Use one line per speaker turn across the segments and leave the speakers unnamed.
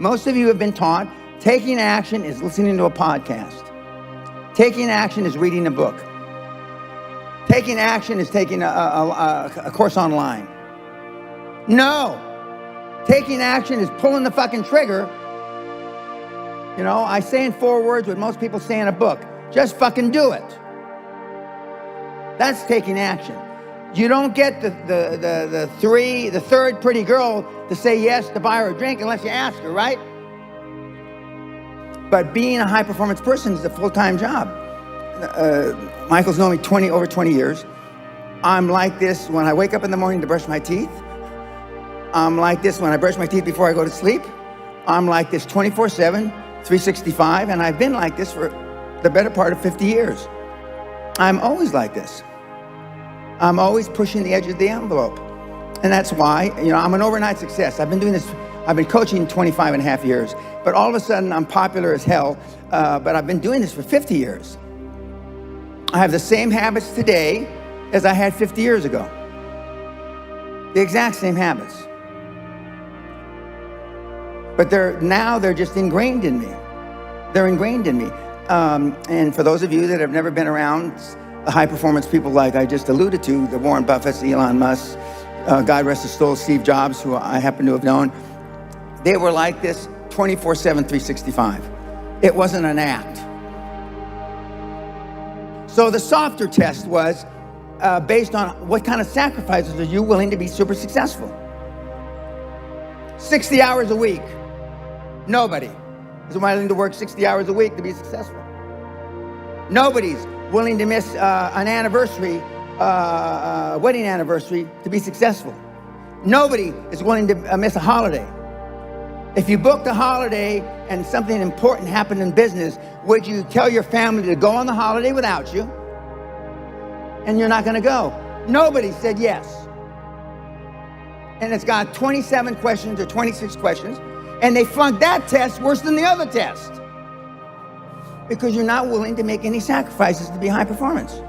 Most of you have been taught taking action is listening to a podcast. Taking action is reading a book. Taking action is taking a course online. No. Taking action is pulling the fucking trigger. You know, I say in 4 words what most people say in a book. Just fucking do it. That's taking action. You don't get the third pretty girl to say yes to buy her a drink unless you ask her, right? But being a high-performance person is a full-time job. Michael's known me over 20 years. I'm like this when I wake up in the morning to brush my teeth. I'm like this when I brush my teeth before I go to sleep. I'm like this 24/7, 365, and I've been like this for the better part of 50 years. I'm always like this. I'm always pushing the edge of the envelope. And that's why, you know, I'm an overnight success. I've been coaching 25 and a half years, but all of a sudden I'm popular as hell, but I've been doing this for 50 years. I have the same habits today as I had 50 years ago. The exact same habits. But they're just ingrained in me. They're ingrained in me. And for those of you that have never been around the high-performance people like I just alluded to, the Warren Buffetts, Elon Musk, God rest his soul, Steve Jobs, who I happen to have known, they were like this 24/7, 365. It wasn't an act. So the softer test was based on what kind of sacrifices are you willing to be super successful? 60 hours a week. Nobody is willing to work 60 hours a week to be successful. Nobody's willing to miss an anniversary, wedding anniversary to be successful. Nobody is willing to miss a holiday. If you booked a holiday and something important happened in business, would you tell your family to go on the holiday without you? And you're not going to go. Nobody said yes. And it's got 27 questions or 26 questions, and they flunked that test worse than the other test. Because you're not willing to make any sacrifices to be high performance.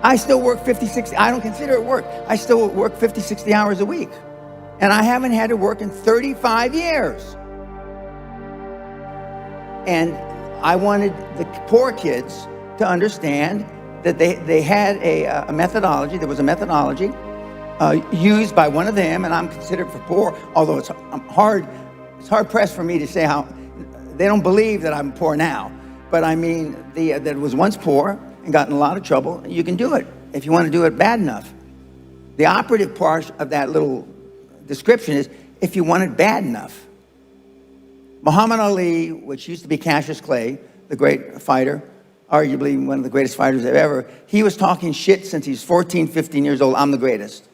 I still work 50, 60, I don't consider it work. I still work 50, 60 hours a week. And I haven't had to work in 35 years. And I wanted the poor kids to understand that they had a methodology. There was a methodology used by one of them, and I'm considered for poor, although it's hard pressed for me to say how. They don't believe that I'm poor now, but I mean that was once poor and got in a lot of trouble. You can do it if you want to do it bad enough. The operative part of that little description is if you want it bad enough. Muhammad Ali, which used to be Cassius Clay, the great fighter, arguably one of the greatest fighters ever, he was talking shit since he's 14, 15 years old. I'm the greatest.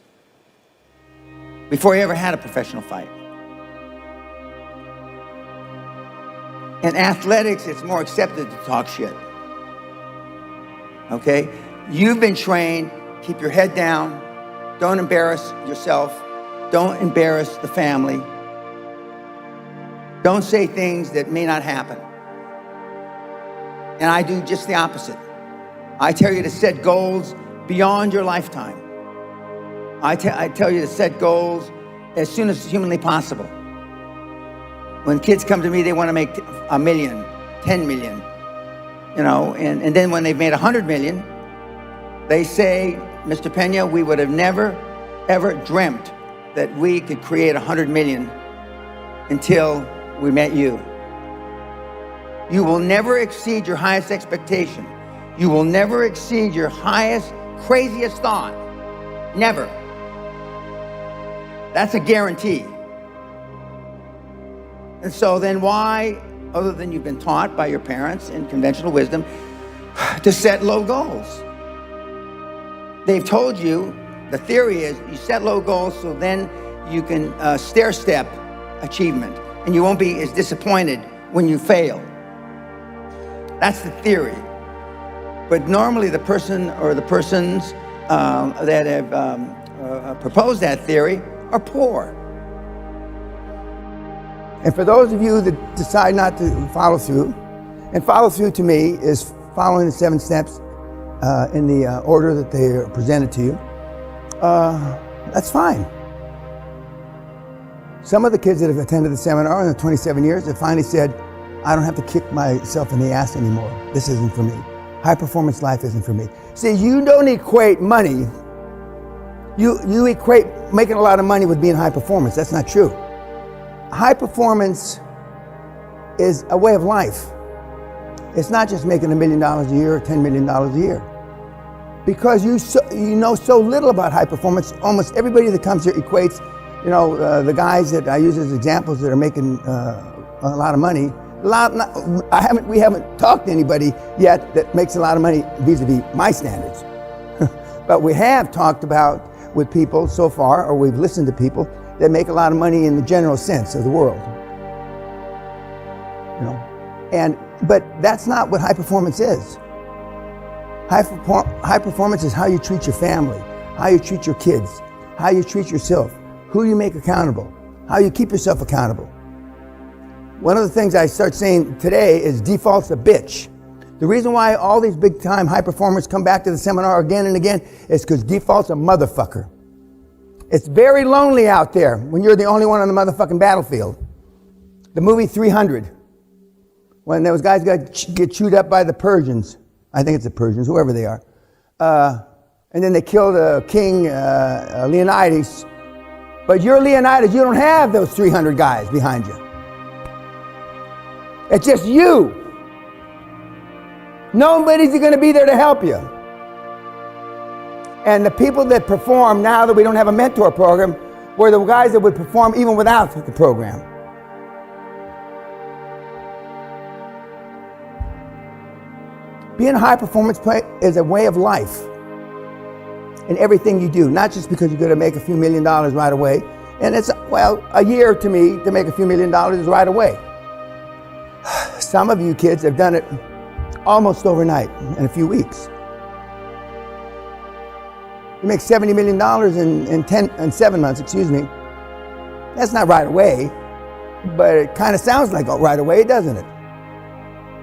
Before he ever had a professional fight. In athletics, it's more accepted to talk shit. Okay? You've been trained, keep your head down, don't embarrass yourself, don't embarrass the family, don't say things that may not happen. And I do just the opposite. I tell you to set goals beyond your lifetime. I tell you to set goals as soon as humanly possible. When kids come to me, they want to make 1 million, 10 million, you know, and then when they've made 100 million, they say, Mr. Pena, we would have never, ever dreamt that we could create 100 million until we met you. You will never exceed your highest expectation. You will never exceed your highest, craziest thought. Never. That's a guarantee. And so then why, other than you've been taught by your parents in conventional wisdom, to set low goals? They've told you, the theory is you set low goals so then you can stair-step achievement and you won't be as disappointed when you fail. That's the theory. But normally the person or the persons that have proposed that theory are poor. And for those of you that decide not to follow through, and follow through to me is following the 7 steps in the order that they are presented to you, that's fine.
Some of the kids that have attended the seminar in the 27 years have finally said, I don't have to kick myself in the ass anymore. This isn't for me. High performance life isn't for me. See, you don't equate money. You equate making a lot of money with being high performance. That's not true. High performance is a way of life. It's not just making $1 million a year or $10 million a year. Because you know so little about high performance, almost everybody that comes here equates, the guys that I use as examples that are making a lot of money. We haven't talked to anybody yet that makes a lot of money vis-a-vis my standards. But we have talked about with people so far, or we've listened to people that make a lot of money in the general sense of the world. But that's not what high performance is. High performance is how you treat your family, how you treat your kids, how you treat yourself, who you make accountable, how you keep yourself accountable. One of the things I start saying today is default's a bitch. The reason why all these big time high performers come back to the seminar again and again is because default's a motherfucker. It's very lonely out there when you're the only one on the motherfucking battlefield. The movie 300, when those guys get chewed up by the Persians, I think it's the Persians, whoever they are, and then they killed King Leonidas. But you're Leonidas, you don't have those 300 guys behind you. It's just you. Nobody's going to be there to help you. And the people that perform, now that we don't have a mentor program, were the guys that would perform even without the program. Being a high performance player is a way of life in everything you do, not just because you're going to make a few $1 million right away. And it's, a year to me to make a few $1 million is right away. Some of you kids have done it almost overnight, in a few weeks. You make $70 million in 7 months, That's not right away, but it kind of sounds like right away, doesn't it?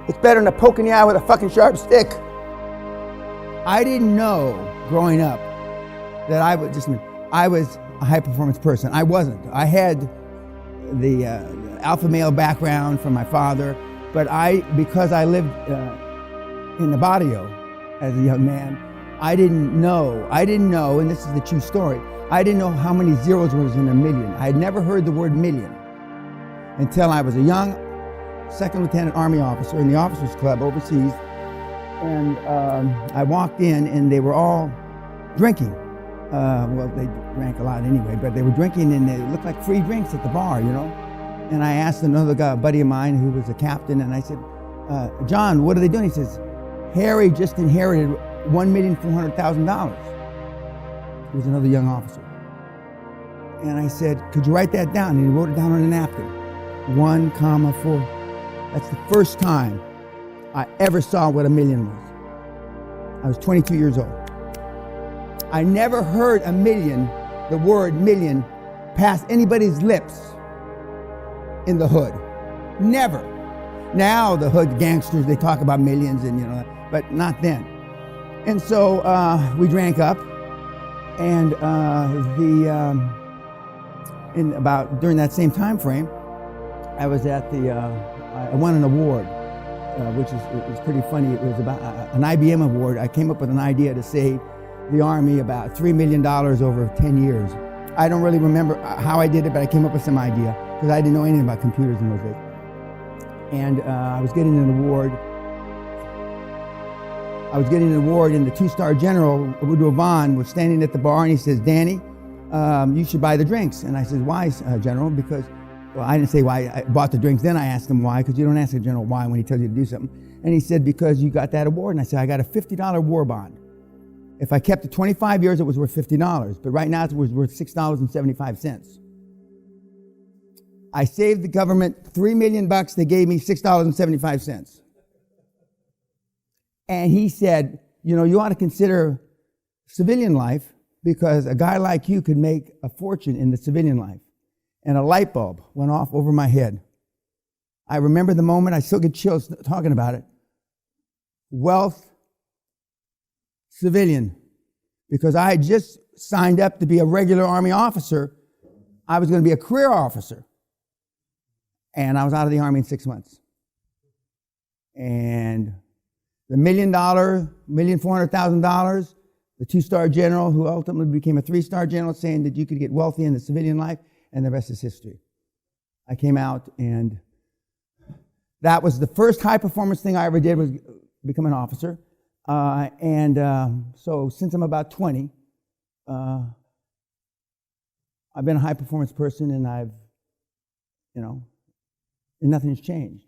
It's better than a poke in the eye with a fucking sharp stick. I didn't know growing up that I was a high performance person. I wasn't. I had the alpha male background from my father, but because I lived in the barrio as a young man, I didn't know, and this is the true story, I didn't know how many zeros was in a million. I had never heard the word million until I was a young second lieutenant army officer in the officers club overseas, and I walked in and they were all drinking. They drank a lot anyway, but they were drinking and they looked like free drinks at the bar, And I asked another guy, a buddy of mine who was a captain, and I said, John, what are they doing? He says, Harry just inherited $1,400,000. He was another young officer. And I said, could you write that down? And he wrote it down on a napkin. 1,4. That's the first time I ever saw what a million was. I was 22 years old. I never heard the word million, pass anybody's lips in the hood. Never. Now the hood gangsters, they talk about millions and but not then. And so we drank up, and during that same time frame, I was at I won an award, which is pretty funny. It was about an IBM award. I came up with an idea to save the Army about $3 million over 10 years. I don't really remember how I did it, but I came up with some idea because I didn't know anything about computers in those days. And I was getting an award. And the two-star general, Woodrow Vaughn, was standing at the bar, and he says, Danny, you should buy the drinks. And I said, why, General? Because, I didn't say why I bought the drinks. Then I asked him why, because you don't ask a general why when he tells you to do something. And he said, because you got that award. And I said, I got a $50 war bond. If I kept it 25 years, it was worth $50. But right now, it was worth $6.75. I saved the government $3 million. They gave me $6.75. And he said, you ought to consider civilian life because a guy like you could make a fortune in the civilian life. And a light bulb went off over my head. I remember the moment. I still get chills talking about it. Wealth, civilian. Because I had just signed up to be a regular Army officer. I was going to be a career officer. And I was out of the Army in 6 months. And the $1,400,000, the 2-star general who ultimately became a 3-star general, saying that you could get wealthy in the civilian life, and the rest is history. I came out, and that was the first high-performance thing I ever did, was become an officer. So since I'm about 20, I've been a high-performance person, and and nothing's changed.